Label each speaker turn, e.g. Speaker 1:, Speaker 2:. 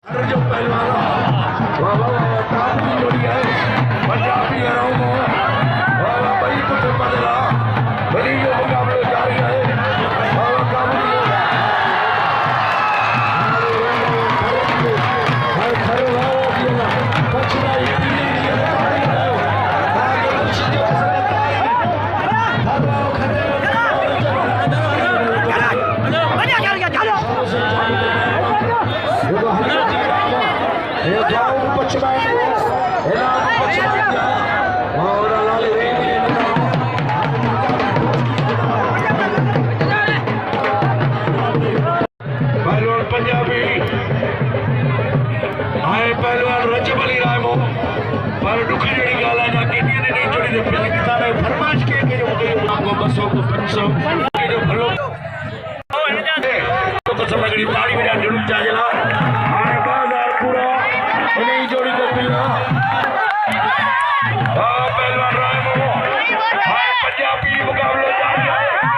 Speaker 1: जो पहलवान वाह वाह वाह काफी जोड़ी है पंजाबी हराओ वाह वाह भाई कुछ बदला बड़ी जो मुकाबले जारी है वाह वाह काबू पंजाबी आए पहलवान रजब अली रामो पर दुख जड़ी गाल है ना कितनी ने नहीं जोड़ी दे पिलकता में फरमाइश के जो आपको 200 को 500 के जो भलो तो समझड़ी ताड़ी में जुड़ जाजला आए बाजार पूरा इन्हीं जोड़ी को पिला हां पहलवान रामो आए पंजाबी मुकाबला जारी है